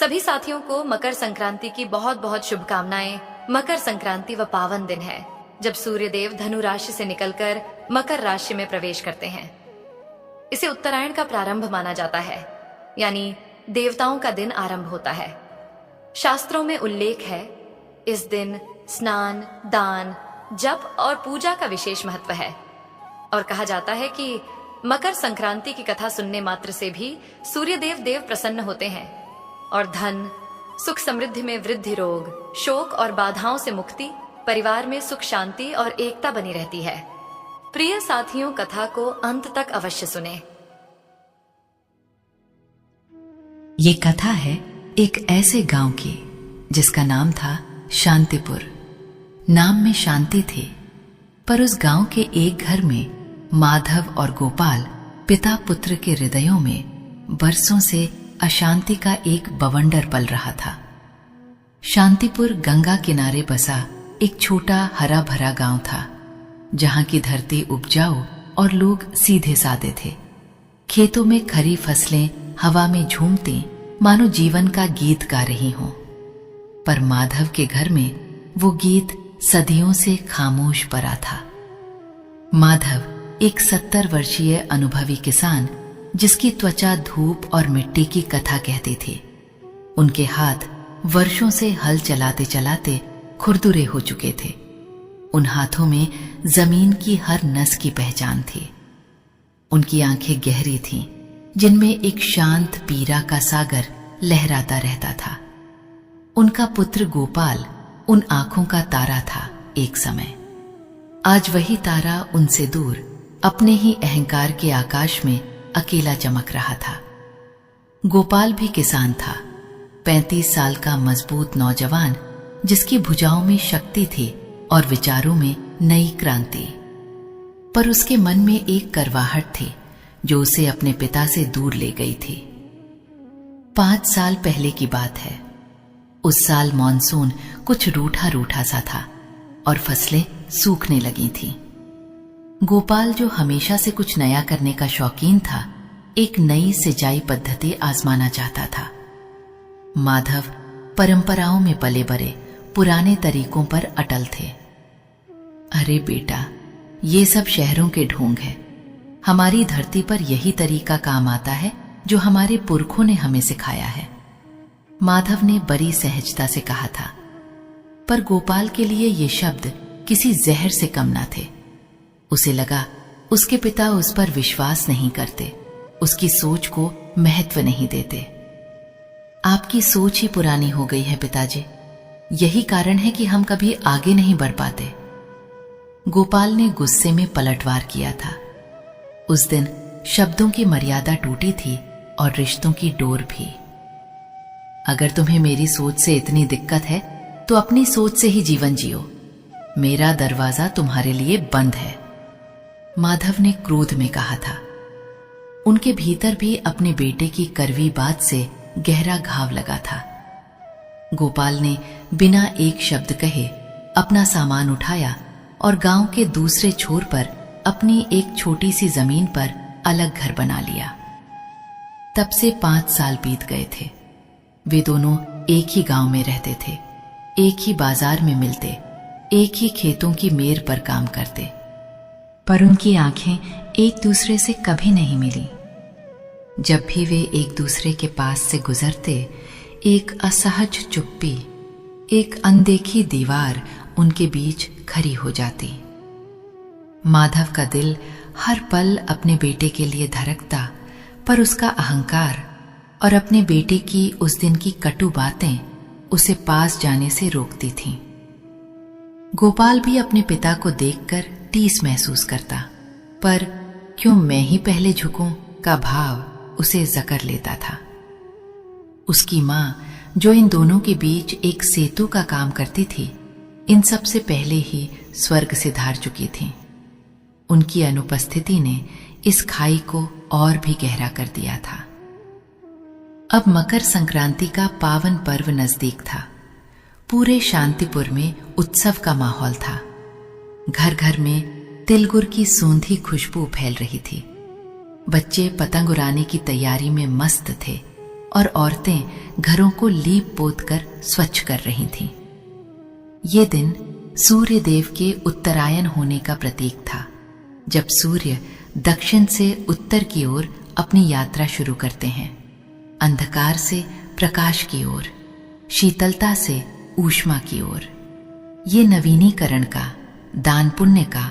सभी साथियों को मकर संक्रांति की बहुत बहुत शुभकामनाएं। मकर संक्रांति वह पावन दिन है जब सूर्य देव धनु राशि से निकलकर मकर राशि में प्रवेश करते हैं। इसे उत्तरायण का प्रारंभ माना जाता है, यानी देवताओं का दिन आरंभ होता है। शास्त्रों में उल्लेख है, इस दिन स्नान, दान, जप और पूजा का विशेष महत्व है और कहा जाता है कि मकर संक्रांति की कथा सुनने मात्र से भी सूर्य देव प्रसन्न होते हैं और धन, सुख समृद्धि में वृद्धि, रोग, शोक और बाधाओं से मुक्ति, परिवार में सुख शांति और एकता बनी रहती है। प्रिय साथियों, कथा को अंत तक अवश्य सुने। ये कथा है एक ऐसे गांव की जिसका नाम था शांतिपुर। नाम में शांति थी, पर उस गांव के एक घर में माधव और गोपाल पिता पुत्र के हृदयों में बरसों से अशांति का एक बवंडर पल रहा था। शांतिपुर गंगा किनारे बसा एक छोटा हरा भरा गांव था, जहां की धरती उपजाऊ और लोग सीधे सादे थे। खेतों में खरी फसलें हवा में झूमती मानो जीवन का गीत गा रही हों, पर माधव के घर में वो गीत सदियों से खामोश पड़ा था। माधव एक 70 वर्षीय अनुभवी किसान, जिसकी त्वचा धूप और मिट्टी की कथा कहती थी। उनके हाथ वर्षों से हल चलाते चलाते खुरदुरे हो चुके थे। उन हाथों में जमीन की हर नस की पहचान थी। उनकी आंखें गहरी थीं, जिनमें एक शांत पीरा का सागर लहराता रहता था। उनका पुत्र गोपाल उन आंखों का तारा था एक समय। आज वही तारा उनसे दूर अपने ही अहंकार के आकाश में अकेला चमक रहा था। गोपाल भी किसान था, 35 साल का मजबूत नौजवान, जिसकी भुजाओं में शक्ति थी और विचारों में नई क्रांति। पर उसके मन में एक करवाहट थी जो उसे अपने पिता से दूर ले गई थी। 5 साल पहले की बात है। उस साल मॉनसून कुछ रूठा रूठा सा था और फसलें सूखने लगी थीं। गोपाल, जो हमेशा से कुछ नया करने का शौकीन था, एक नई सिंचाई पद्धति आजमाना चाहता था। माधव परंपराओं में पले बड़े पुराने तरीकों पर अटल थे। अरे बेटा, ये सब शहरों के ढोंग है। हमारी धरती पर यही तरीका काम आता है जो हमारे पुरखों ने हमें सिखाया है, माधव ने बड़ी सहजता से कहा था। पर गोपाल के लिए ये शब्द किसी जहर से कम ना थे। उसे लगा उसके पिता उस पर विश्वास नहीं करते, उसकी सोच को महत्व नहीं देते। आपकी सोच ही पुरानी हो गई है पिताजी, यही कारण है कि हम कभी आगे नहीं बढ़ पाते। गोपाल ने गुस्से में पलटवार किया था। उस दिन शब्दों की मर्यादा टूटी थी और रिश्तों की डोर भी। अगर तुम्हें मेरी सोच से इतनी दिक्कत है तो अपनी सोच से ही जीवन जियो। मेरा दरवाजा तुम्हारे लिए बंद है, माधव ने क्रोध में कहा था। उनके भीतर भी अपने बेटे की कड़वी बात से गहरा घाव लगा था। गोपाल ने बिना एक शब्द कहे अपना सामान उठाया और गांव के दूसरे छोर पर अपनी एक छोटी सी जमीन पर अलग घर बना लिया। तब से 5 साल बीत गए थे। वे दोनों एक ही गांव में रहते थे, एक ही बाजार में मिलते, एक ही खेतों की मेर पर काम करते, पर उनकी आंखें एक दूसरे से कभी नहीं मिली। जब भी वे एक दूसरे के पास से गुजरते, एक असहज चुप्पी, एक अनदेखी दीवार उनके बीच खड़ी हो जाती। माधव का दिल हर पल अपने बेटे के लिए धड़कता, पर उसका अहंकार और अपने बेटे की उस दिन की कटु बातें उसे पास जाने से रोकती थीं। गोपाल भी अपने पिता को देखकर टीस महसूस करता, पर क्यों मैं ही पहले झुकूं का भाव उसे जकड़ लेता था। उसकी मां, जो इन दोनों के बीच एक सेतु का काम करती थी, इन सब से पहले ही स्वर्ग से धार चुकी थी। उनकी अनुपस्थिति ने इस खाई को और भी गहरा कर दिया था। अब मकर संक्रांति का पावन पर्व नजदीक था। पूरे शांतिपुर में उत्सव का माहौल था। घर घर में तिलगुड़ की सूंधी खुशबू फैल रही थी। बच्चे पतंग उड़ाने की तैयारी में मस्त थे और औरतें घरों को लीप पोत कर स्वच्छ कर रही थीं। ये दिन सूर्य देव के उत्तरायण होने का प्रतीक था, जब सूर्य दक्षिण से उत्तर की ओर अपनी यात्रा शुरू करते हैं, अंधकार से प्रकाश की ओर, शीतलता से ऊष्मा की ओर। ये नवीनीकरण का, दान पुण्य का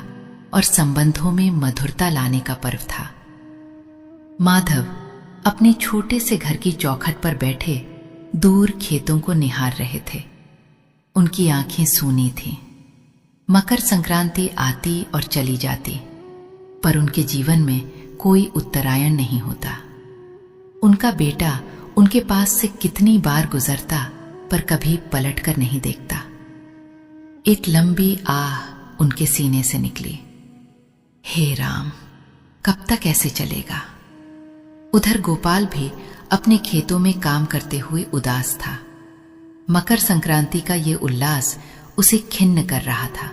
और संबंधों में मधुरता लाने का पर्व था। माधव अपने छोटे से घर की चौखट पर बैठे दूर खेतों को निहार रहे थे। उनकी आंखें सूनी थीं। मकर संक्रांति आती और चली जाती, पर उनके जीवन में कोई उत्तरायण नहीं होता। उनका बेटा उनके पास से कितनी बार गुजरता, पर कभी पलट कर नहीं देखता। एक लंबी आह उनके सीने से निकली। हे राम, कब तक ऐसे चलेगा? उधर गोपाल भी अपने खेतों में काम करते हुए उदास था। मकर संक्रांति का ये उल्लास उसे खिन्न कर रहा था।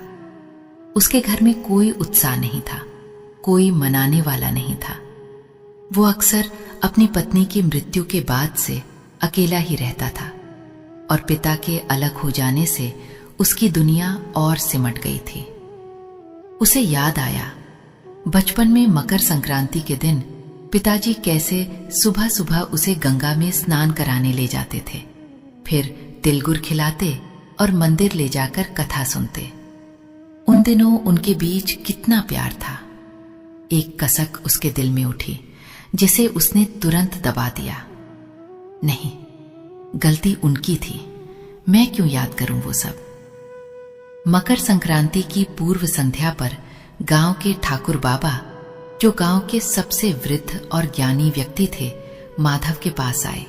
उसके घर में कोई उत्साह नहीं था, कोई मनाने वाला नहीं था। वो अक्सर अपनी पत्नी की मृत्यु के बाद से अकेला ही रहता था, और पिता के अलग हो जाने से उसकी दुनिया और सिमट गई थी। उसे याद आया बचपन में मकर संक्रांति के दिन पिताजी कैसे सुबह सुबह उसे गंगा में स्नान कराने ले जाते थे, फिर तिलगुर खिलाते और मंदिर ले जाकर कथा सुनते। उन दिनों उनके बीच कितना प्यार था। एक कसक उसके दिल में उठी, जिसे उसने तुरंत दबा दिया। नहीं, गलती उनकी थी, मैं क्यों याद करूं वो सब। मकर संक्रांति की पूर्व संध्या पर गांव के ठाकुर बाबा, जो गांव के सबसे वृद्ध और ज्ञानी व्यक्ति थे, माधव के पास आए।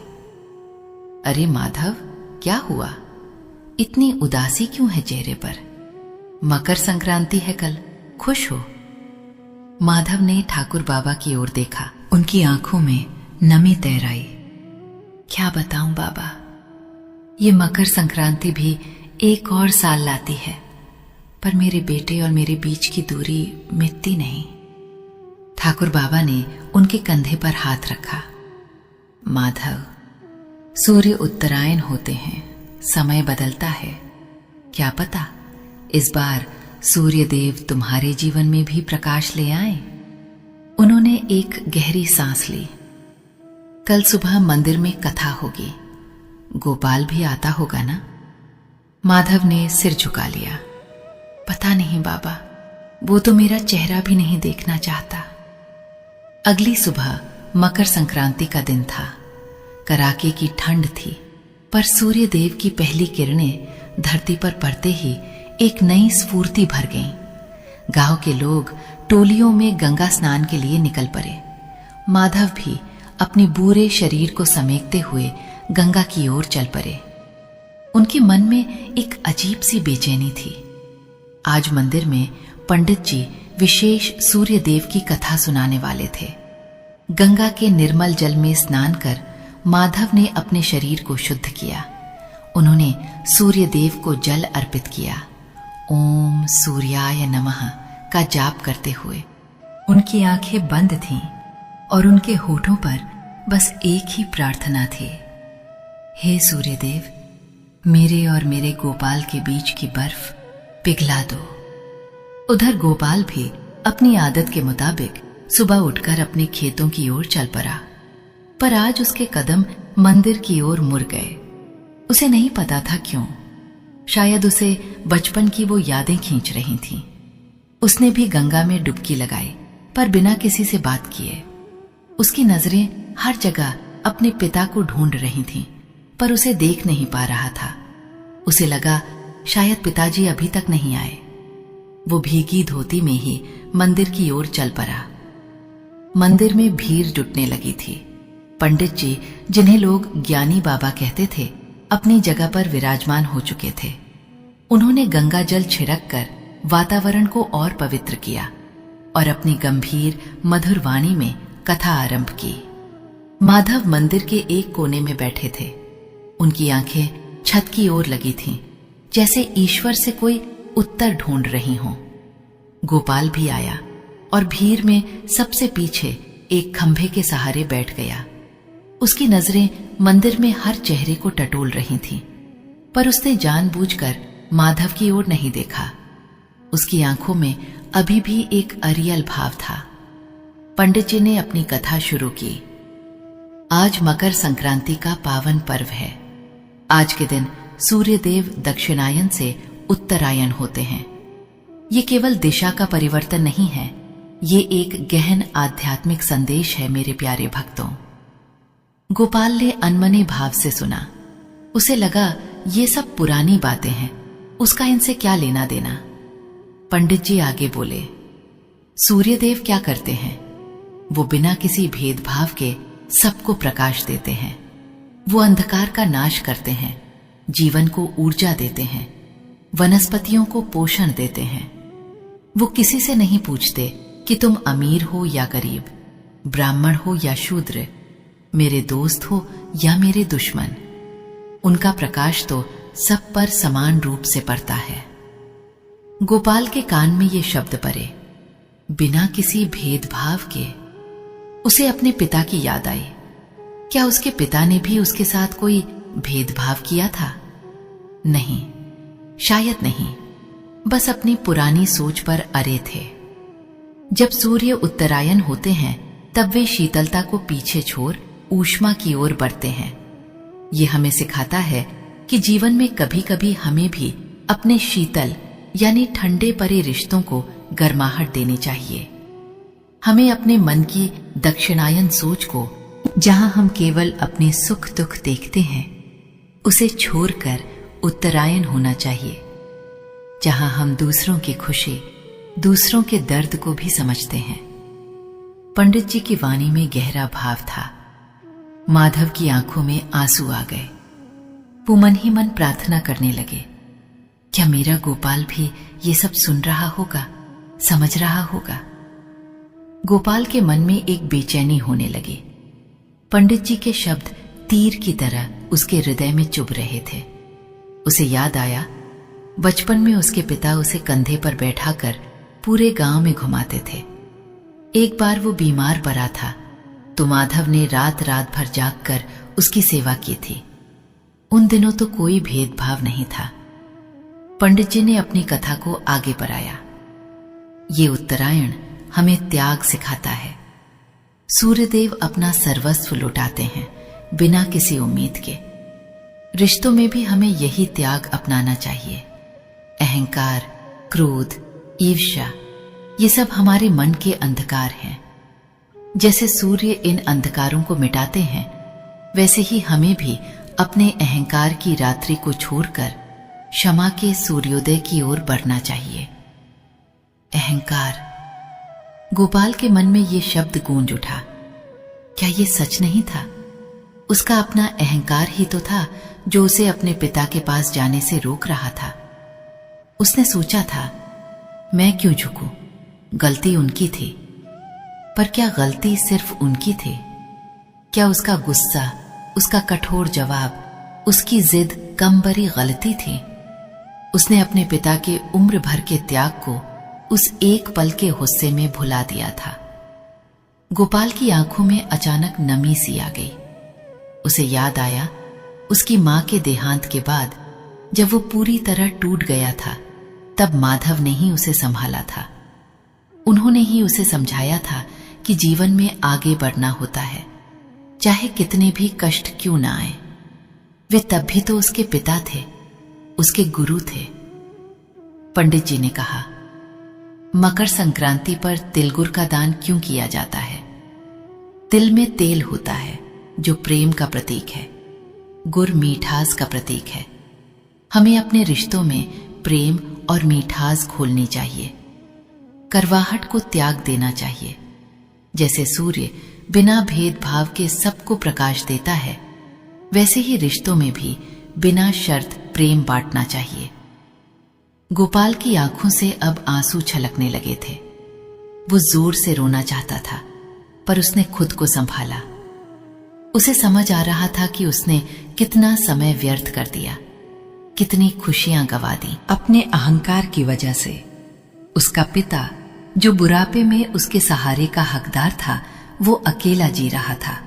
अरे माधव, क्या हुआ? इतनी उदासी क्यों है चेहरे पर? मकर संक्रांति है कल, खुश हो। माधव ने ठाकुर बाबा की ओर देखा। उनकी आंखों में नमी तैर आई। क्या बताऊं बाबा, ये मकर संक्रांति भी एक और साल लाती है, पर मेरे बेटे और मेरे बीच की दूरी मिटती नहीं। ठाकुर बाबा ने उनके कंधे पर हाथ रखा। माधव, सूर्य उत्तरायण होते हैं, समय बदलता है। क्या पता इस बार सूर्य देव तुम्हारे जीवन में भी प्रकाश ले आए। उन्होंने एक गहरी सांस ली। कल सुबह मंदिर में कथा होगी, गोपाल भी आता होगा ना? माधव ने सिर झुका लिया। पता नहीं बाबा, वो तो मेरा चेहरा भी नहीं देखना चाहता। अगली सुबह मकर संक्रांति का दिन था। कड़ाके की ठंड थी, पर सूर्य देव की पहली किरणें धरती पर पड़ते ही एक नई स्फूर्ति भर गईं। गांव के लोग टोलियों में गंगा स्नान के लिए निकल पड़े। माधव भी अपने बूढ़े शरीर को समेटते हुए गंगा की ओर चल पड़े। उनके मन में एक अजीब सी बेचैनी थी। आज मंदिर में पंडित जी विशेष सूर्य देव की कथा सुनाने वाले थे। गंगा के निर्मल जल में स्नान कर माधव ने अपने शरीर को शुद्ध किया। उन्होंने सूर्य देव को जल अर्पित किया। ओम सूर्याय नमः का जाप करते हुए। उनकी आंखें बंद थीं और उनके होठों पर बस एक ही प्रार्थना थी, हे सूर्यदेव, मेरे और मेरे गोपाल के बीच की बर्फ पिघला दो। उधर गोपाल भी अपनी आदत के मुताबिक सुबह उठकर अपने खेतों की ओर चल पड़ा, पर आज उसके कदम मंदिर की ओर मुड़ गए। उसे नहीं पता था क्यों। शायद उसे बचपन की वो यादें खींच रही थीं। उसने भी गंगा में डुबकी लगाई, पर बिना किसी से बात किए। उसकी नजरें हर जगह अपने पिता को ढूंढ रही थीं, पर उसे देख नहीं पा रहा था। उसे लगा शायद पिताजी अभी तक नहीं आए। वो भीगी धोती में ही मंदिर की ओर चल पड़ा। मंदिर में भीड़ जुटने लगी थी। पंडित जी, जिन्हें लोग ज्ञानी बाबा कहते थे, अपनी जगह पर विराजमान हो चुके थे। उन्होंने गंगा जल छिड़क कर वातावरण को और पवित्र किया और अपनी गंभीर मधुर वाणी में कथा आरंभ की। माधव मंदिर के एक कोने में बैठे थे। उनकी आंखें छत की ओर लगी थीं, जैसे ईश्वर से कोई उत्तर ढूंढ रही हों। गोपाल भी आया और भीड़ में सबसे पीछे एक खंभे के सहारे बैठ गया। उसकी नजरें मंदिर में हर चेहरे को टटोल रही थीं, पर उसने जानबूझकर माधव की ओर नहीं देखा। उसकी आंखों में अभी भी एक अरियल भाव था। पंडित जी ने अपनी कथा शुरू की। आज मकर संक्रांति का पावन पर्व है। आज के दिन सूर्यदेव दक्षिणायन से उत्तरायण होते हैं। ये केवल दिशा का परिवर्तन नहीं है, ये एक गहन आध्यात्मिक संदेश है मेरे प्यारे भक्तों। गोपाल ने अनमने भाव से सुना। उसे लगा ये सब पुरानी बातें हैं, उसका इनसे क्या लेना देना। पंडित जी आगे बोले, सूर्यदेव क्या करते हैं? वो बिना किसी भेदभाव के सबको प्रकाश देते हैं। वो अंधकार का नाश करते हैं, जीवन को ऊर्जा देते हैं, वनस्पतियों को पोषण देते हैं। वो किसी से नहीं पूछते कि तुम अमीर हो या गरीब, ब्राह्मण हो या शूद्र, मेरे दोस्त हो या मेरे दुश्मन। उनका प्रकाश तो सब पर समान रूप से पड़ता है। गोपाल के कान में ये शब्द पड़े, बिना किसी भेदभाव के। उसे अपने पिता की याद आई। क्या उसके पिता ने भी उसके साथ कोई भेदभाव किया था? नहीं, शायद नहीं, बस अपनी पुरानी सोच पर अड़े थे। जब सूर्य उत्तरायण होते हैं तब वे शीतलता को पीछे छोड़ ऊष्मा की ओर बढ़ते हैं। ये हमें सिखाता है कि जीवन में कभी कभी हमें भी अपने शीतल यानी ठंडे परे रिश्तों को गर्माहट देनी चाहिए। हमें अपने मन की दक्षिणायन सोच को, जहां हम केवल अपने सुख दुख देखते हैं, उसे छोड़कर उत्तरायण होना चाहिए, जहां हम दूसरों की खुशी, दूसरों के दर्द को भी समझते हैं। पंडित जी की वाणी में गहरा भाव था। माधव की आंखों में आंसू आ गए। वो मन ही मन प्रार्थना करने लगे, क्या मेरा गोपाल भी ये सब सुन रहा होगा, समझ रहा होगा? गोपाल के मन में एक बेचैनी होने लगी। पंडित जी के शब्द तीर की तरह उसके हृदय में चुभ रहे थे। उसे याद आया, बचपन में उसके पिता उसे कंधे पर बैठाकर पूरे गांव में घुमाते थे। एक बार वो बीमार पड़ा था तो माधव ने रात रात भर जागकर उसकी सेवा की थी। उन दिनों तो कोई भेदभाव नहीं था। पंडित जी ने अपनी कथा को आगे बढ़ाया। ये उत्तरायण हमें त्याग सिखाता है। सूर्यदेव अपना सर्वस्व लुटाते हैं बिना किसी उम्मीद के। रिश्तों में भी हमें यही त्याग अपनाना चाहिए। अहंकार, क्रोध, ईर्ष्या, ये सब हमारे मन के अंधकार हैं। जैसे सूर्य इन अंधकारों को मिटाते हैं, वैसे ही हमें भी अपने अहंकार की रात्रि को छोड़कर क्षमा के सूर्योदय की ओर बढ़ना चाहिए। अहंकार। गोपाल के मन में ये शब्द गूंज उठा। क्या ये सच नहीं था? उसका अपना अहंकार ही तो था जो उसे अपने पिता के पास जाने से रोक रहा था। उसने सोचा था, मैं क्यों झुकूं? गलती उनकी थी। पर क्या गलती सिर्फ उनकी थी? क्या उसका गुस्सा, उसका कठोर जवाब, उसकी जिद कम बड़ी गलती थी? उसने अपने पिता के उम्र भर के त्याग को उस एक पल के गुस्से में भुला दिया था। गोपाल की आंखों में अचानक नमी सी आ गई। उसे याद आया, उसकी मां के देहांत के बाद जब वो पूरी तरह टूट गया था, तब माधव ने ही उसे संभाला था। उन्होंने ही उसे समझाया था कि जीवन में आगे बढ़ना होता है, चाहे कितने भी कष्ट क्यों ना आए। वे तब भी तो उसके पिता थे, उसके गुरु थे। पंडित जी ने कहा, मकर संक्रांति पर तिलगुड़ का दान क्यों किया जाता है? तिल में तेल होता है जो प्रेम का प्रतीक है। गुड़ मीठास का प्रतीक है। हमें अपने रिश्तों में प्रेम और मीठास घोलनी चाहिए। करवाहट को त्याग देना चाहिए। जैसे सूर्य बिना भेदभाव के सबको प्रकाश देता है, वैसे ही रिश्तों में भी बिना शर्त प्रेम बांटना चाहिए। गोपाल की आंखों से अब आंसू छलकने लगे थे। वो जोर से रोना चाहता था, पर उसने खुद को संभाला। उसे समझ आ रहा था कि उसने कितना समय व्यर्थ कर दिया, कितनी खुशियां गंवा दी अपने अहंकार की वजह से। उसका पिता, जो बुढ़ापे में उसके सहारे का हकदार था, वो अकेला जी रहा था।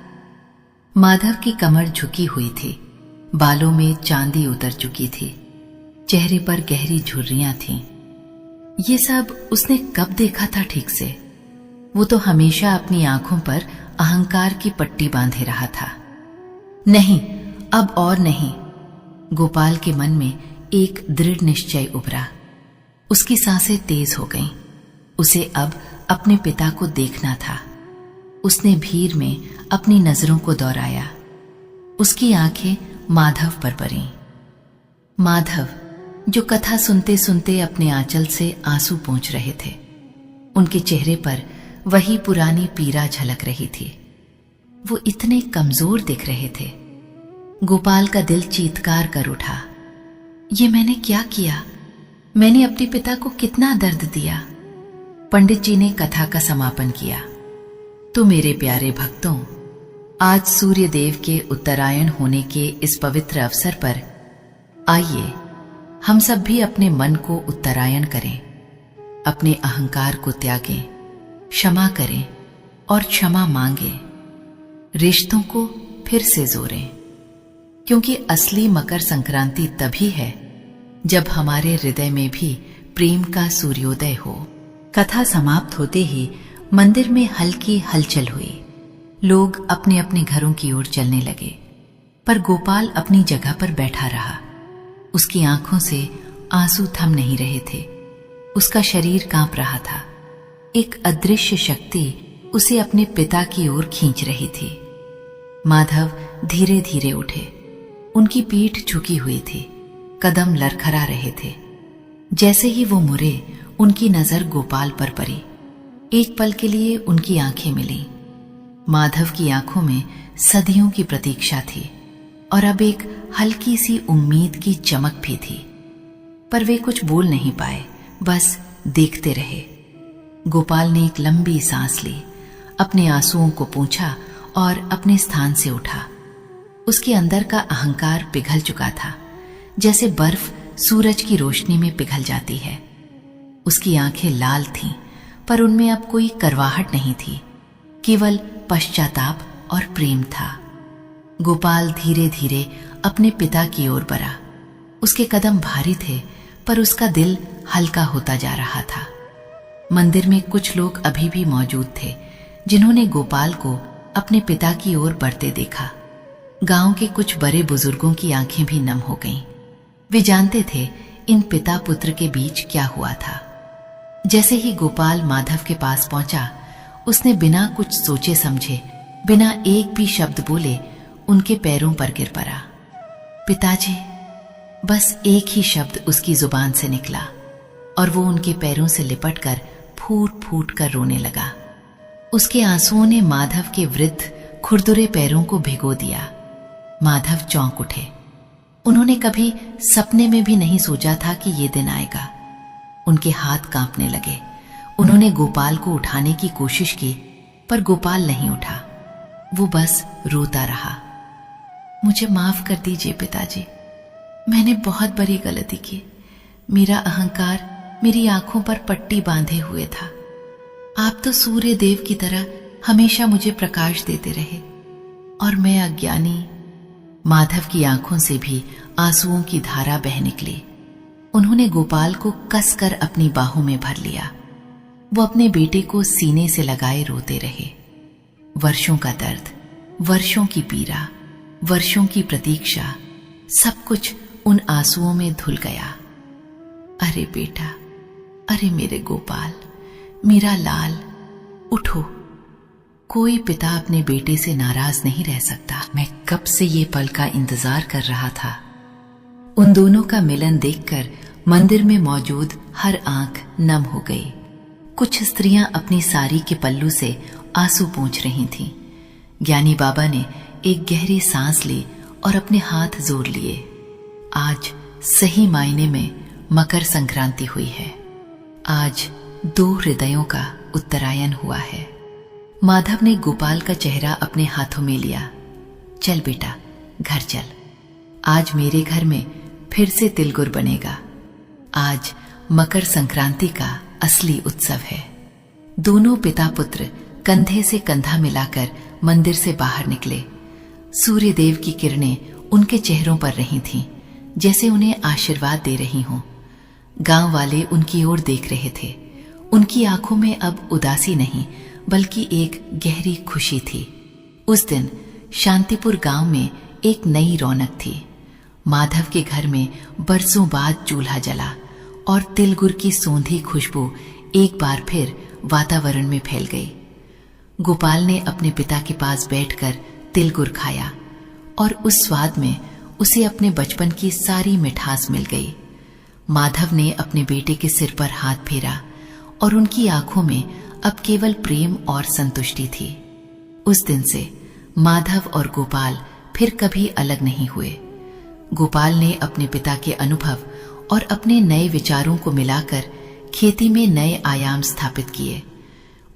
माधव की कमर झुकी हुई थी, बालों में चांदी उतर चुकी थी, चेहरे पर गहरी झुर्रियां थीं। ये सब उसने कब देखा था ठीक से? वो तो हमेशा अपनी आंखों पर अहंकार की पट्टी बांधे रहा था। नहीं, अब और नहीं। गोपाल के मन में एक दृढ़ निश्चय उभरा। उसकी सांसें तेज हो गईं। उसे अब अपने पिता को देखना था। उसने भीड़ में अपनी नजरों को दोहराया। उसकी आंखें माधव पर पड़ीं। माधव, जो कथा सुनते सुनते अपने आंचल से आंसू पोंछ रहे थे, उनके चेहरे पर वही पुरानी पीड़ा झलक रही थी। वो इतने कमजोर दिख रहे थे। गोपाल का दिल चीत्कार कर उठा। ये मैंने क्या किया? मैंने अपने पिता को कितना दर्द दिया। पंडित जी ने कथा का समापन किया। तो मेरे प्यारे भक्तों, आज सूर्य देव के उत्तरायण होने के इस पवित्र अवसर पर आइए हम सब भी अपने मन को उत्तरायण करें, अपने अहंकार को त्यागें, क्षमा करें और क्षमा मांगें, रिश्तों को फिर से जोड़ें, क्योंकि असली मकर संक्रांति तभी है जब हमारे हृदय में भी प्रेम का सूर्योदय हो। कथा समाप्त होते ही मंदिर में हल्की हलचल हुई। लोग अपने अपने घरों की ओर चलने लगे, पर गोपाल अपनी जगह पर बैठा रहा। उसकी आंखों से आंसू थम नहीं रहे थे। उसका शरीर कांप रहा था। एक अदृश्य शक्ति उसे अपने पिता की ओर खींच रही थी। माधव धीरे धीरे उठे। उनकी पीठ झुकी हुई थी, कदम लरखरा रहे थे। जैसे ही वो मुड़े, उनकी नजर गोपाल पर पड़ी। एक पल के लिए उनकी आंखें मिली। माधव की आंखों में सदियों की प्रतीक्षा थी और अब एक हल्की सी उम्मीद की चमक भी थी। पर वे कुछ बोल नहीं पाए, बस देखते रहे। गोपाल ने एक लंबी सांस ली, अपने आंसुओं को पोंछा और अपने स्थान से उठा। उसके अंदर का अहंकार पिघल चुका था, जैसे बर्फ सूरज की रोशनी में पिघल जाती है। उसकी आंखें लाल थीं, पर उनमें अब कोई करवाहट नहीं थी, केवल पश्चाताप और प्रेम था। गोपाल धीरे धीरे अपने पिता की ओर बढ़ा। उसके कदम भारी थे, पर उसका दिल हल्का होता जा रहा था। मंदिर में कुछ लोग अभी भी मौजूद थे, जिन्होंने गोपाल को अपने पिता की ओर बढ़ते देखा। गांव के कुछ बड़े बुजुर्गों की आंखें भी नम हो गईं। वे जानते थे इन पिता पुत्र के बीच क्या हुआ था। जैसे ही गोपाल माधव के पास पहुंचा, उसने बिना कुछ सोचे समझे, बिना एक भी शब्द बोले उनके पैरों पर गिर पड़ा। पिताजी, बस एक ही शब्द उसकी जुबान से निकला और वो उनके पैरों से लिपटकर फूट फूट कर रोने लगा। उसके आंसुओं ने माधव के वृद्ध खुरदुरे पैरों को भिगो दिया। माधव चौंक उठे। उन्होंने कभी सपने में भी नहीं सोचा था कि ये दिन आएगा। उनके हाथ कांपने लगे। उन्होंने गोपाल को उठाने की कोशिश की, पर गोपाल नहीं उठा। वो बस रोता रहा। मुझे माफ कर दीजिए पिताजी, मैंने बहुत बड़ी गलती की। मेरा अहंकार मेरी आंखों पर पट्टी बांधे हुए था। आप तो सूर्य देव की तरह हमेशा मुझे प्रकाश देते रहे और मैं अज्ञानी। माधव की आंखों से भी आंसुओं की धारा बह निकली। उन्होंने गोपाल को कसकर अपनी बाहों में भर लिया। वो अपने बेटे को सीने से लगाए रोते रहे। वर्षों का दर्द, वर्षों की पीड़ा, वर्षों की प्रतीक्षा, सब कुछ उन आंसुओं में धुल गया। अरे बेटा, अरे मेरे गोपाल, मेरा लाल, उठो। कोई पिता अपने बेटे से नाराज नहीं रह सकता। मैं कब से ये पल का इंतजार कर रहा था। उन दोनों का मिलन देखकर मंदिर में मौजूद हर आंख नम हो गई। कुछ स्त्रियां अपनी साड़ी के पल्लू से आंसू पोंछ रही थीं। ज्ञानी बाबा ने एक गहरी सांस ली और अपने हाथ जोड़ लिए। आज सही मायने में मकर संक्रांति हुई है। आज दो हृदयों का उत्तरायण हुआ है। माधव ने गोपाल का चेहरा अपने हाथों में लिया। चल बेटा, घर चल। आज मेरे घर में फिर से तिलगुर बनेगा। आज मकर संक्रांति का असली उत्सव है। दोनों पिता पुत्र कंधे से कंधा मिलाकर मंदिर से बाहर निकले। सूर्यदेव की किरणें उनके चेहरों पर रही थीं, जैसे उन्हें आशीर्वाद दे रही हों। गांव वाले उनकी ओर देख रहे थे। उनकी आंखों में अब उदासी नहीं, बल्कि एक गहरी खुशी थी। उस दिन शांतिपुर गांव में एक नई रौनक थी। माधव के घर में बरसों बाद चूल्हा जला और तिल गुड़ की सौंधी खुशबू एक बार फिर वातावरण में फैल गई। गोपाल ने अपने पिता के पास बैठकर तिल गुड़ खाया और उस स्वाद में उसे अपने बचपन की सारी मिठास मिल गई। माधव ने अपने बेटे के सिर पर हाथ फेरा और उनकी आंखों में अब केवल प्रेम और संतुष्टि थी। उस दिन से माधव और गोपाल फिर कभी अलग नहीं हुए। गोपाल ने अपने पिता के अनुभव और अपने नए विचारों को मिलाकर खेती में नए आयाम स्थापित किए।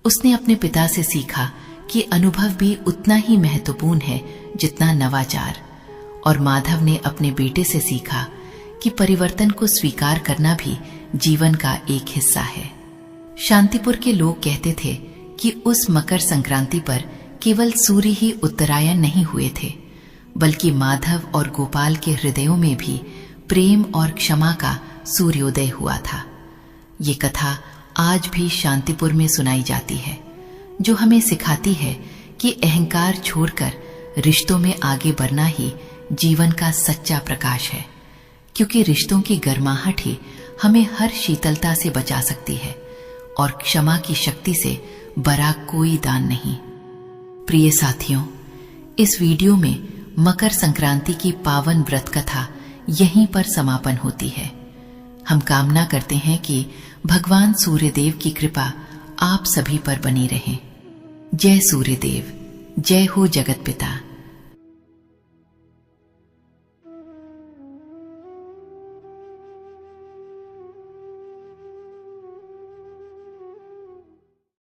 उसने अपने पिता से सीखा कि अनुभव भी उतना ही महत्वपूर्ण है जितना नवाचार, और माधव ने अपने बेटे से सीखा कि परिवर्तन को स्वीकार करना भी जीवन का एक हिस्सा है। शांतिपुर के लोग कहते थे कि उस मकर संक्रांति पर केवल सूर्य ही उत्तरायण नहीं हुए थे, बल्कि माधव और गोपाल के हृदयों में भी प्रेम और क्षमा का सूर्योदय हुआ था। ये कथा आज भी शांतिपुर में सुनाई जाती है, जो हमें सिखाती है कि अहंकार छोड़कर रिश्तों में आगे बढ़ना ही जीवन का सच्चा प्रकाश है, क्योंकि रिश्तों की गर्माहट ही हमें हर शीतलता से बचा सकती है और क्षमा की शक्ति से बड़ा कोई दान नहीं। प्रिय साथियों, इस वीडियो में मकर संक्रांति की पावन व्रत कथा यहीं पर समापन होती है। हम कामना करते हैं कि भगवान सूर्यदेव की कृपा आप सभी पर बनी रहे। जय सूर्यदेव, जय हो जगत पिता।